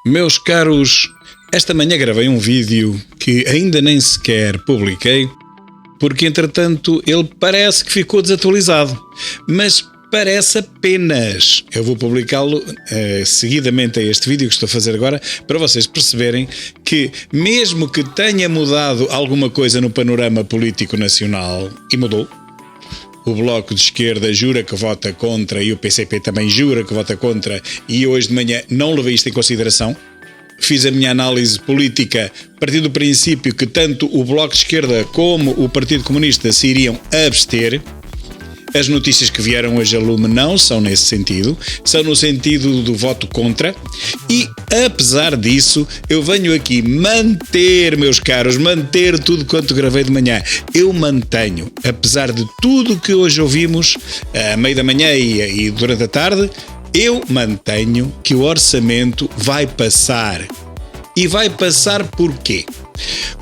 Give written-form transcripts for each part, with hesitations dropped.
Meus caros, esta manhã gravei um vídeo que ainda nem sequer publiquei, porque entretanto ele parece que ficou desatualizado, mas parece apenas. Eu vou publicá-lo seguidamente a este vídeo que estou a fazer agora, para vocês perceberem que, mesmo que tenha mudado alguma coisa no panorama político nacional, e mudou, o Bloco de Esquerda jura que vota contra e o PCP também jura que vota contra, e hoje de manhã não levei isto em consideração. Fiz a minha análise política a partir do princípio que tanto o Bloco de Esquerda como o Partido Comunista se iriam abster. As notícias que vieram hoje a lume não são nesse sentido, são no sentido do voto contra, e apesar disso eu venho aqui manter, meus caros, manter tudo quanto gravei de manhã. Eu mantenho, apesar de tudo o que hoje ouvimos à meia da manhã e durante a tarde, eu mantenho que o orçamento vai passar. E vai passar porquê?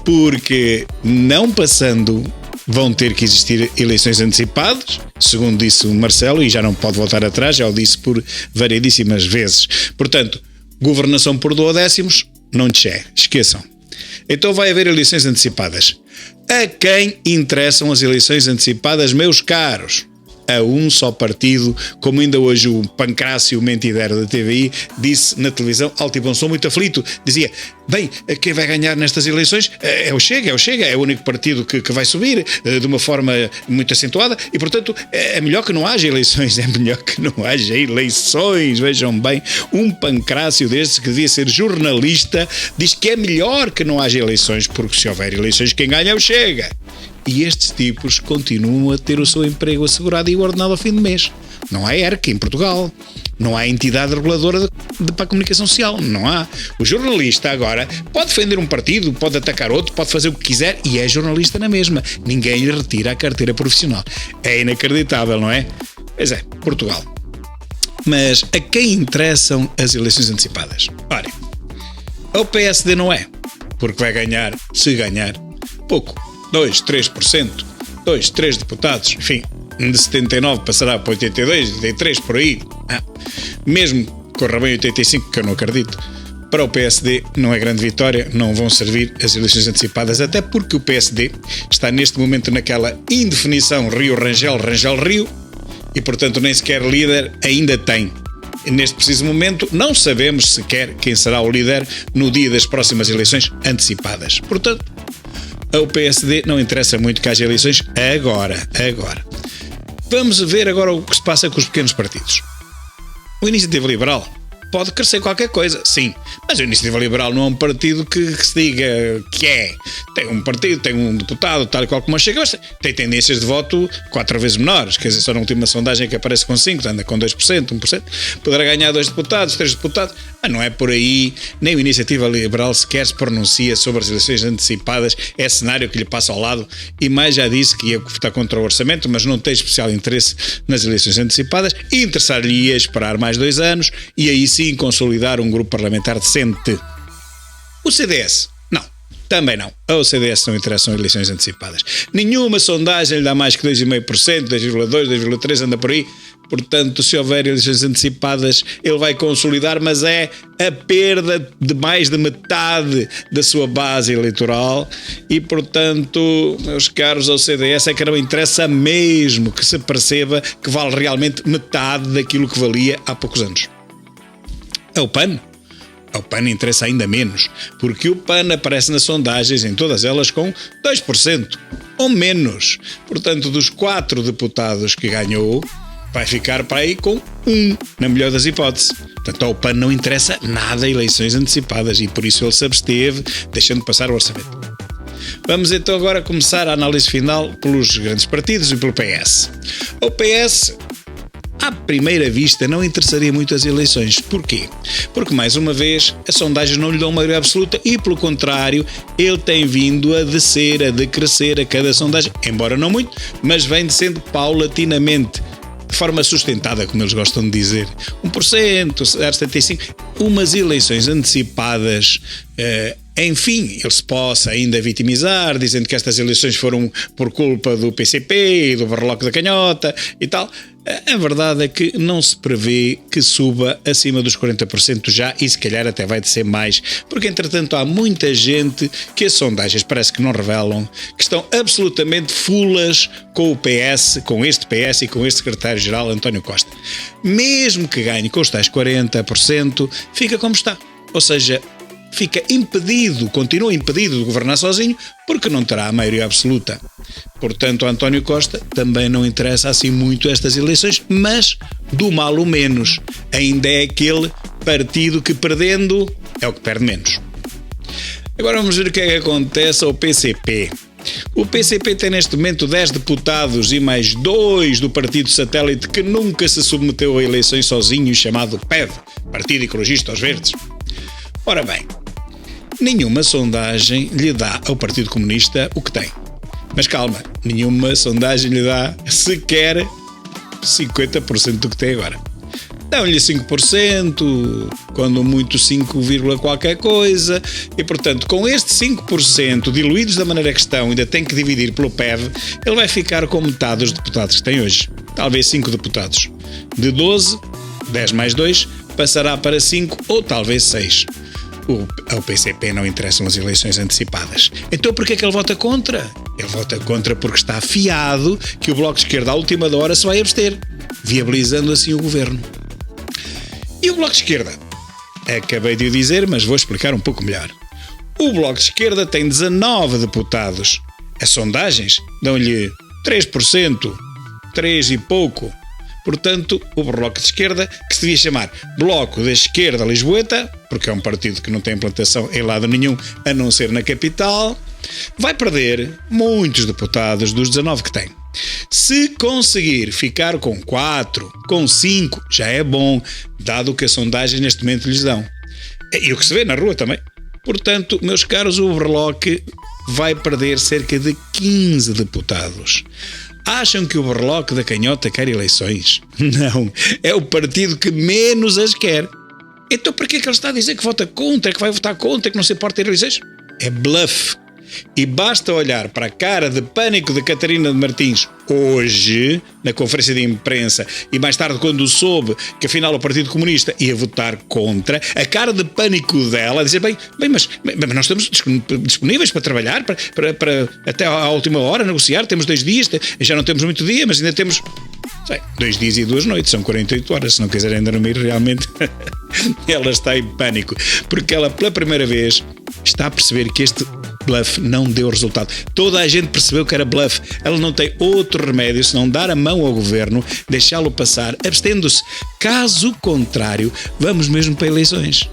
Porque não passando, vão ter que existir eleições antecipadas, segundo disse o Marcelo, e já não pode voltar atrás, já o disse por variedíssimas vezes. Portanto, governação por duodécimos, não te esqueçam. Então vai haver eleições antecipadas. A quem interessam as eleições antecipadas, meus caros? A um só partido, como ainda hoje o Pancrácio Mentidero da TVI disse na televisão, alto e bom som, muito aflito, dizia: bem, quem vai ganhar nestas eleições é o Chega, é o único partido que vai subir de uma forma muito acentuada e, portanto, é melhor que não haja eleições, vejam bem, um Pancrácio destes que devia ser jornalista diz que é melhor que não haja eleições, porque se houver eleições quem ganha é o Chega. E estes tipos continuam a ter o seu emprego assegurado e ordenado ao fim do mês. Não há ERC em Portugal. Não há entidade reguladora para a comunicação social. Não há. O jornalista agora pode defender um partido, pode atacar outro, pode fazer o que quiser e é jornalista na mesma. Ninguém lhe retira a carteira profissional. É inacreditável, não é? Pois é, Portugal. Mas a quem interessam as eleições antecipadas? Ora, ao PSD não é. Porque vai ganhar, se ganhar, pouco. 2, 3%, 2, 3 deputados, enfim, de 79 passará para 82, 83, por aí. Mesmo que corra bem 85, que eu não acredito, para o PSD não é grande vitória, não vão servir as eleições antecipadas, até porque o PSD está neste momento naquela indefinição Rio-Rangel, Rangel-Rio, e portanto nem sequer líder ainda tem. Neste preciso momento não sabemos sequer quem será o líder no dia das próximas eleições antecipadas. Portanto, ao PSD não interessa muito que haja eleições agora. Vamos ver agora o que se passa com os pequenos partidos. O Iniciativa Liberal pode crescer qualquer coisa, sim, mas a Iniciativa Liberal não é um partido que se diga que é. Tem um partido, tem um deputado, tal e qual como chega, mas tem tendências de voto 4 vezes menores, quer dizer, só na última sondagem que aparece com 5, anda com 2%, 1%, poderá ganhar 2 deputados, 3 deputados, mas não é por aí, nem a Iniciativa Liberal sequer se pronuncia sobre as eleições antecipadas, é cenário que lhe passa ao lado, e mais já disse que ia votar contra o orçamento, mas não tem especial interesse nas eleições antecipadas, e interessar-lhe esperar mais 2 anos, e aí sim consolidar um grupo parlamentar decente. O CDS? Não, também não. Ao CDS não interessam eleições antecipadas. Nenhuma sondagem lhe dá mais que 2,5%, 2,2%, 2,3%, anda por aí. Portanto, se houver eleições antecipadas, ele vai consolidar, mas é a perda de mais de metade da sua base eleitoral e, portanto, meus caros, ao CDS é que não interessa mesmo que se perceba que vale realmente metade daquilo que valia há poucos anos. Ao PAN? Ao PAN interessa ainda menos, porque o PAN aparece nas sondagens, em todas elas, com 2% ou menos. Portanto, dos 4 deputados que ganhou, vai ficar para aí com 1, na melhor das hipóteses. Portanto, ao PAN não interessa nada eleições antecipadas e por isso ele se absteve, deixando passar o orçamento. Vamos então agora começar a análise final pelos grandes partidos e pelo PS. O PS, à primeira vista, não interessaria muito as eleições. Porquê? Porque, mais uma vez, as sondagens não lhe dão maioria absoluta e, pelo contrário, ele tem vindo a descer, a decrescer a cada sondagem, embora não muito, mas vem descendo paulatinamente, de forma sustentada, como eles gostam de dizer. 1%, 0,75%, umas eleições antecipadas, enfim, ele se possa ainda vitimizar, dizendo que estas eleições foram por culpa do PCP e do Barroco da Canhota e tal. A verdade é que não se prevê que suba acima dos 40% já, e se calhar até vai ser mais, porque entretanto há muita gente que as sondagens parece que não revelam, que estão absolutamente fulas com o PS, com este PS e com este secretário-geral António Costa. Mesmo que ganhe com os tais 40%, fica como está. Ou seja, fica impedido, continua impedido de governar sozinho, porque não terá a maioria absoluta. Portanto, a António Costa também não interessa assim muito estas eleições, mas do mal o menos. Ainda é aquele partido que, perdendo, é o que perde menos. Agora vamos ver o que é que acontece ao PCP. O PCP tem neste momento 10 deputados e mais 2 do partido satélite que nunca se submeteu a eleições sozinho, chamado PEV, Partido Ecologista aos Verdes. Ora bem, nenhuma sondagem lhe dá ao Partido Comunista o que tem. Mas calma, nenhuma sondagem lhe dá sequer 50% do que tem agora. Dão-lhe 5%, quando muito 5, qualquer coisa, e portanto com este 5% diluídos da maneira que estão, ainda tem que dividir pelo PEV, ele vai ficar com metade dos deputados que tem hoje. Talvez 5 deputados. De 12, 10 mais 2, passará para 5 ou talvez 6. Ao PCP não interessam as eleições antecipadas. Então porquê é que ele vota contra? Ele vota contra porque está afiado que o Bloco de Esquerda à última da hora se vai abster, viabilizando assim o governo. E o Bloco de Esquerda? Acabei de o dizer, mas vou explicar um pouco melhor. O Bloco de Esquerda tem 19 deputados. As sondagens dão-lhe 3%, 3 e pouco. Portanto, o Bloco de Esquerda, que se devia chamar Bloco da Esquerda Lisboeta, porque é um partido que não tem implantação em lado nenhum, a não ser na capital, vai perder muitos deputados dos 19 que tem. Se conseguir ficar com 4, com 5, já é bom, dado o que as sondagens neste momento lhes dão. E o que se vê na rua também. Portanto, meus caros, o Bloco vai perder cerca de 15 deputados. Acham que o Bloco da Canhota quer eleições? Não, é o partido que menos as quer. Então por que ele está a dizer que vota contra, que vai votar contra, que não se importa ter eleições? É bluff. E basta olhar para a cara de pânico de Catarina de Martins hoje, na conferência de imprensa, e mais tarde quando soube que afinal o Partido Comunista ia votar contra, a cara de pânico dela, a dizer, bem, mas nós estamos disponíveis para trabalhar, para até à última hora negociar, temos 2 dias, já não temos muito dia, mas ainda temos 2 dias e 2 noites, são 48 horas, se não quiserem dormir realmente. Ela está em pânico, porque ela pela primeira vez está a perceber que este bluff não deu resultado. Toda a gente percebeu que era bluff. Ela não tem outro remédio senão dar a mão ao governo, deixá-lo passar, abstendo-se. Caso contrário, vamos mesmo para eleições.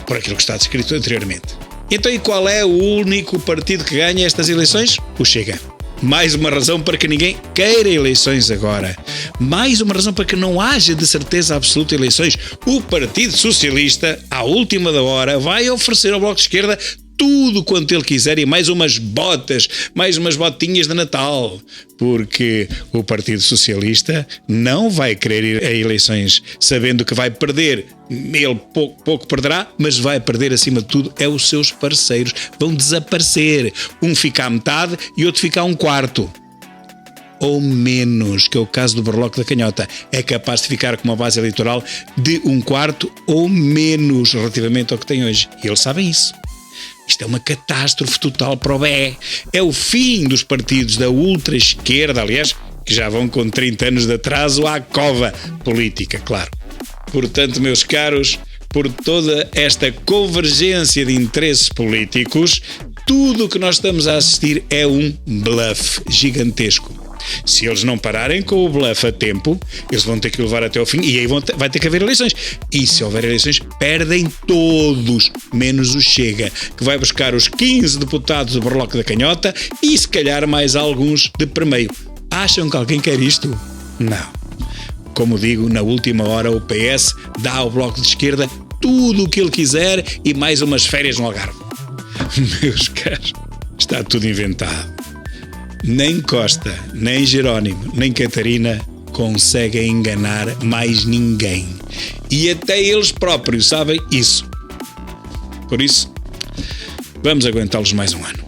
Por aquilo que está descrito anteriormente. Então, e qual é o único partido que ganha estas eleições? O Chega. Mais uma razão para que ninguém queira eleições agora. Mais uma razão para que não haja de certeza absoluta eleições. O Partido Socialista, à última da hora, vai oferecer ao Bloco de Esquerda tudo quanto ele quiser e mais umas botas, mais umas botinhas de Natal, porque o Partido Socialista não vai querer ir a eleições sabendo que vai perder. Ele pouco perderá, mas vai perder acima de tudo é os seus parceiros, vão desaparecer, um fica à metade e outro fica a 1/4 ou menos, que é o caso do Bloco da Canhota, é capaz de ficar com uma base eleitoral de 1/4 ou menos relativamente ao que tem hoje, e eles sabem isso. Isto é uma catástrofe total para o BE. É o fim dos partidos da ultra-esquerda, aliás, que já vão com 30 anos de atraso à cova política, claro. Portanto, meus caros, por toda esta convergência de interesses políticos, tudo o que nós estamos a assistir é um bluff gigantesco. Se eles não pararem com o bluff a tempo, eles vão ter que levar até ao fim e aí vai ter que haver eleições. E se houver eleições, perdem todos, menos o Chega, que vai buscar os 15 deputados do Bloco da Canhota e se calhar mais alguns de permeio. Acham que alguém quer isto? Não. Como digo, na última hora o PS dá ao Bloco de Esquerda tudo o que ele quiser e mais umas férias no Algarve. Meus caros, está tudo inventado. Nem Costa, nem Jerónimo, nem Catarina conseguem enganar mais ninguém. E até eles próprios sabem isso. Por isso, vamos aguentá-los mais um ano.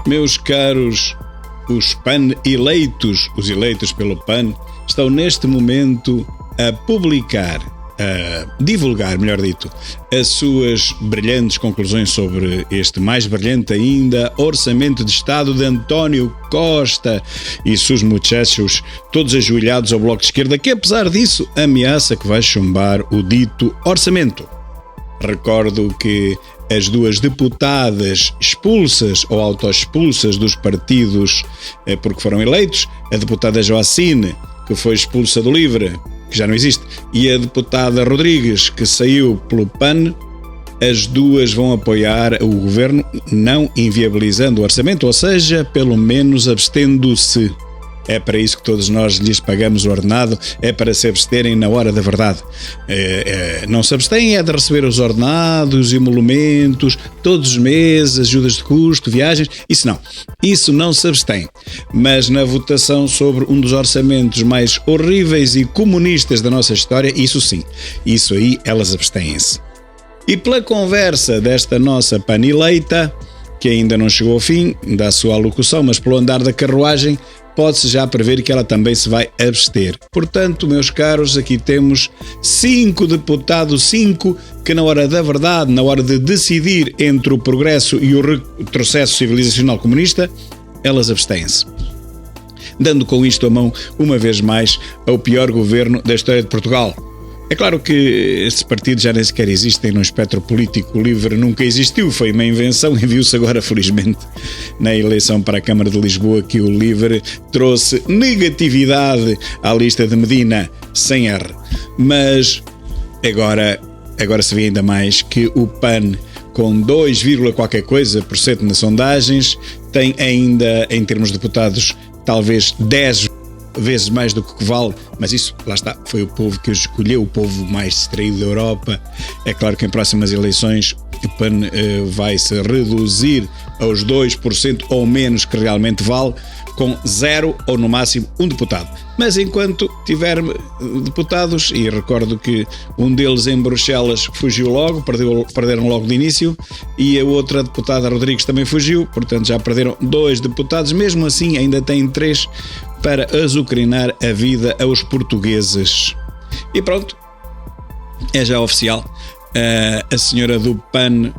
Meus caros, os PAN-eleitos, os eleitos pelo PAN, estão neste momento a publicar, a divulgar, melhor dito, as suas brilhantes conclusões sobre este mais brilhante ainda Orçamento de Estado de António Costa e seus muchachos, todos ajoelhados ao Bloco de Esquerda, que apesar disso ameaça que vai chumbar o dito orçamento. Recordo que as duas deputadas expulsas ou autoexpulsas dos partidos porque foram eleitos, a deputada Joacine, que foi expulsa do LIVRE, que já não existe, e a deputada Rodrigues, que saiu pelo PAN, as duas vão apoiar o governo, não inviabilizando o orçamento, ou seja, pelo menos abstendo-se. É para isso que todos nós lhes pagamos o ordenado, é para se absterem na hora da verdade. Não se abstêm é de receber os ordenados, emolumentos, todos os meses, ajudas de custo, viagens, isso não se abstém. Mas na votação sobre um dos orçamentos mais horríveis e comunistas da nossa história, isso sim, isso aí elas abstêm-se. E pela conversa desta nossa paneleita, que ainda não chegou ao fim da sua alocução, mas pelo andar da carruagem, pode-se já prever que ela também se vai abster. Portanto, meus caros, aqui temos 5 deputados, 5 que na hora da verdade, na hora de decidir entre o progresso e o retrocesso civilizacional comunista, elas abstêm-se. Dando com isto a mão, uma vez mais, ao pior governo da história de Portugal. É claro que estes partidos já nem sequer existem no espectro político. O LIVRE nunca existiu, foi uma invenção e viu-se agora, felizmente, na eleição para a Câmara de Lisboa, que o LIVRE trouxe negatividade à lista de Medina, sem R. Mas agora se vê ainda mais que o PAN, com 2, qualquer coisa por cento nas sondagens, tem ainda, em termos de deputados, talvez 10 vezes mais do que vale, mas isso, lá está, foi o povo que o escolheu, o povo mais distraído da Europa. É claro que em próximas eleições o PAN vai se reduzir aos 2% ou menos que realmente vale, com 0 ou no máximo 1 deputado. Mas enquanto tiver deputados, e recordo que um deles em Bruxelas fugiu logo, perderam logo de início, e a outra deputada Rodrigues também fugiu, portanto já perderam 2 deputados, mesmo assim ainda têm 3 para azucrinar a vida aos portugueses. E pronto, é já oficial, a senhora do PAN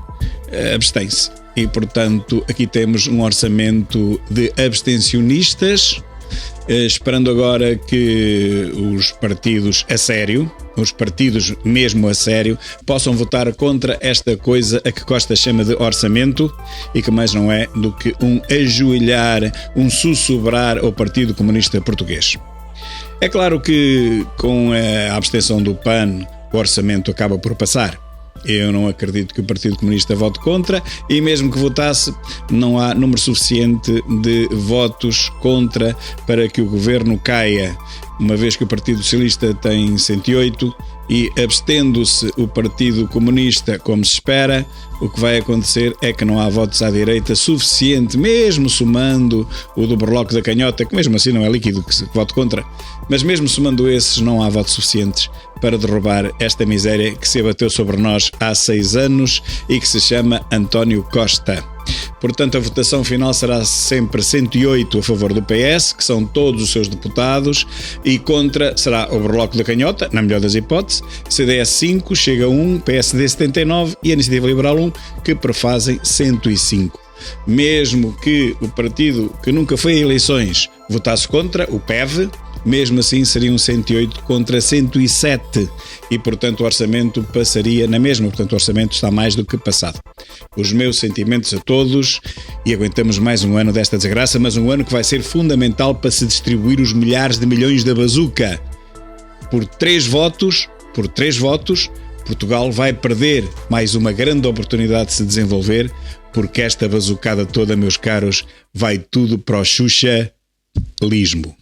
abstém-se. E, portanto, aqui temos um orçamento de abstencionistas, esperando agora que os partidos a sério, os partidos mesmo a sério, possam votar contra esta coisa a que Costa chama de orçamento e que mais não é do que um ajoelhar, um sussurrar ao Partido Comunista Português. É claro que com a abstenção do PAN o orçamento acaba por passar. Eu não acredito que o Partido Comunista vote contra, e mesmo que votasse, não há número suficiente de votos contra para que o governo caia, uma vez que o Partido Socialista tem 108 e, abstendo-se o Partido Comunista como se espera, o que vai acontecer é que não há votos à direita suficiente, mesmo somando o do Berloque da Canhota, que mesmo assim não é líquido que vote contra, mas mesmo somando esses não há votos suficientes para derrubar esta miséria que se abateu sobre nós há 6 anos e que se chama António Costa. Portanto, a votação final será sempre 108 a favor do PS, que são todos os seus deputados, e contra será o Berloque da Canhota, na melhor das hipóteses, CDS 5, Chega 1, PSD 79 e a Iniciativa Liberal 1, que prefazem 105. Mesmo que o partido que nunca foi a eleições votasse contra, o PEV, mesmo assim seriam 108 contra 107 e, portanto, o orçamento passaria na mesma. Portanto, o orçamento está mais do que passado. Os meus sentimentos a todos, e aguentamos mais um ano desta desgraça, mas um ano que vai ser fundamental para se distribuir os milhares de milhões da bazuca. Por 3 votos, Portugal vai perder mais uma grande oportunidade de se desenvolver, porque esta bazucada toda, meus caros, vai tudo para o xuxa-lismo.